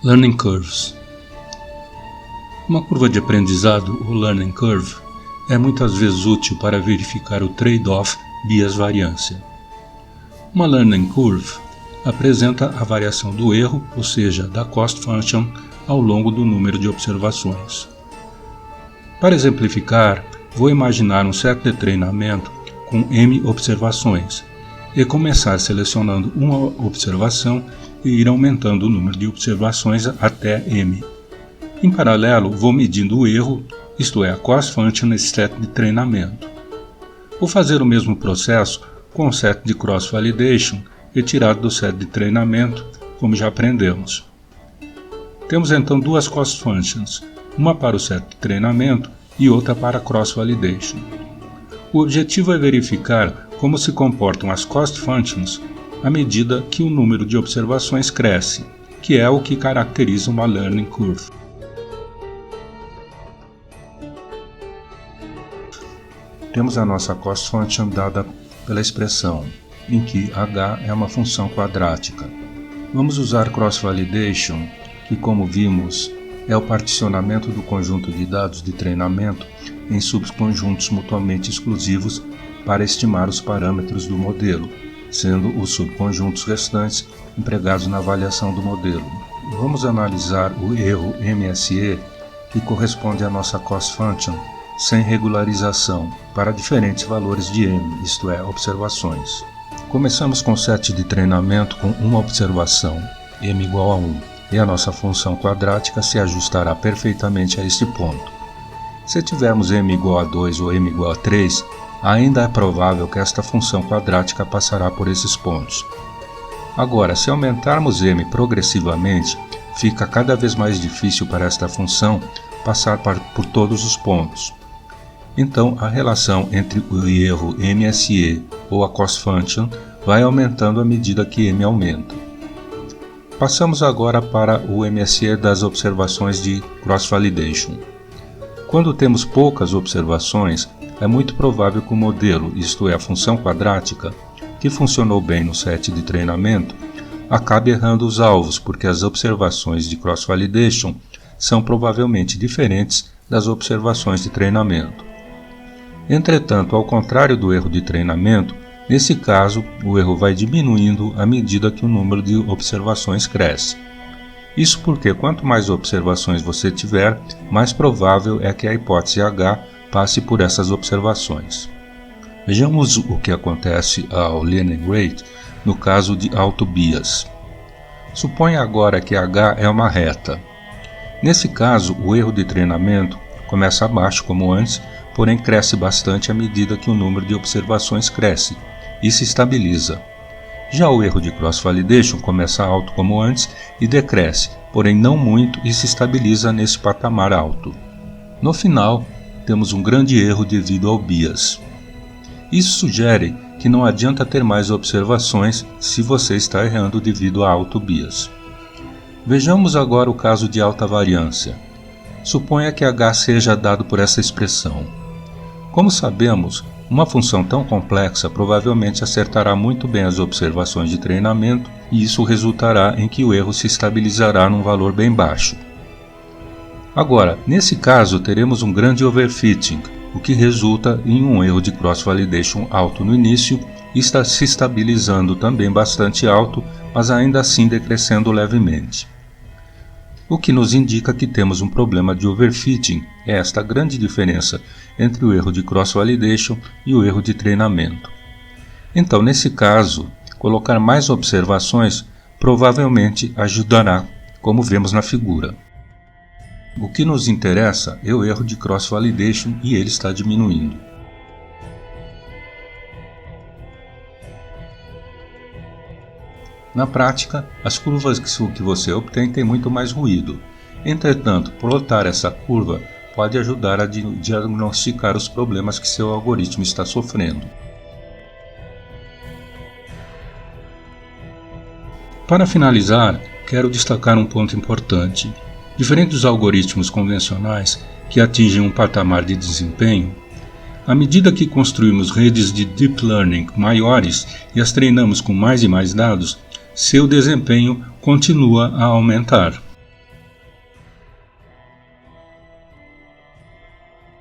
Learning Curves. Uma curva de aprendizado, ou Learning Curve, é muitas vezes útil para verificar o trade-off bias-variância. Uma Learning Curve apresenta a variação do erro, ou seja, da cost function, ao longo do número de observações. Para exemplificar, vou imaginar um set de treinamento com m observações e começar selecionando uma observação e ir aumentando o número de observações até m. Em paralelo, vou medindo o erro, isto é, a cost function nesse set de treinamento. Vou fazer o mesmo processo com o set de cross-validation retirado do set de treinamento, como já aprendemos. Temos então duas cost functions, uma para o set de treinamento e outra para cross-validation. O objetivo é verificar como se comportam as cost functions à medida que o número de observações cresce, que é o que caracteriza uma learning curve. Temos a nossa cost function dada pela expressão, em que h é uma função quadrática. Vamos usar cross-validation, que, como vimos, é o particionamento do conjunto de dados de treinamento em subconjuntos mutuamente exclusivos para estimar os parâmetros do modelo, sendo os subconjuntos restantes empregados na avaliação do modelo. Vamos analisar o erro MSE, que corresponde à nossa cost function, sem regularização, para diferentes valores de m, isto é, observações. Começamos com o set de treinamento com uma observação, m igual a 1, e a nossa função quadrática se ajustará perfeitamente a este ponto. Se tivermos m igual a 2 ou m igual a 3, ainda é provável que esta função quadrática passará por esses pontos. Agora, se aumentarmos m progressivamente, fica cada vez mais difícil para esta função passar por todos os pontos. Então, a relação entre o erro MSE ou a cost function vai aumentando à medida que m aumenta. Passamos agora para o MSE das observações de cross-validation. Quando temos poucas observações, é muito provável que o modelo, isto é, a função quadrática, que funcionou bem no set de treinamento, acabe errando os alvos, porque as observações de cross-validation são provavelmente diferentes das observações de treinamento. Entretanto, ao contrário do erro de treinamento, nesse caso, o erro vai diminuindo à medida que o número de observações cresce. Isso porque quanto mais observações você tiver, mais provável é que a hipótese H passe por essas observações. Vejamos o que acontece ao learning rate no caso de auto-bias. Suponha agora que H é uma reta. Nesse caso, o erro de treinamento começa abaixo como antes, porém cresce bastante à medida que o número de observações cresce e se estabiliza. Já o erro de cross-validation começa alto como antes e decresce, porém não muito, e se estabiliza nesse patamar alto. No final, temos um grande erro devido ao bias. Isso sugere que não adianta ter mais observações se você está errando devido a alto bias. Vejamos agora o caso de alta variância. Suponha que h seja dado por essa expressão. Como sabemos, uma função tão complexa provavelmente acertará muito bem as observações de treinamento e isso resultará em que o erro se estabilizará num valor bem baixo. Agora, nesse caso, teremos um grande overfitting, o que resulta em um erro de cross-validation alto no início e está se estabilizando também bastante alto, mas ainda assim decrescendo levemente. O que nos indica que temos um problema de overfitting é esta grande diferença entre o erro de cross-validation e o erro de treinamento. Então, nesse caso, colocar mais observações provavelmente ajudará, como vemos na figura. O que nos interessa é o erro de cross-validation e ele está diminuindo. Na prática, as curvas que você obtém têm muito mais ruído. Entretanto, plotar essa curva pode ajudar a diagnosticar os problemas que seu algoritmo está sofrendo. Para finalizar, quero destacar um ponto importante. Diferente dos algoritmos convencionais que atingem um patamar de desempenho, à medida que construímos redes de deep learning maiores e as treinamos com mais e mais dados, seu desempenho continua a aumentar.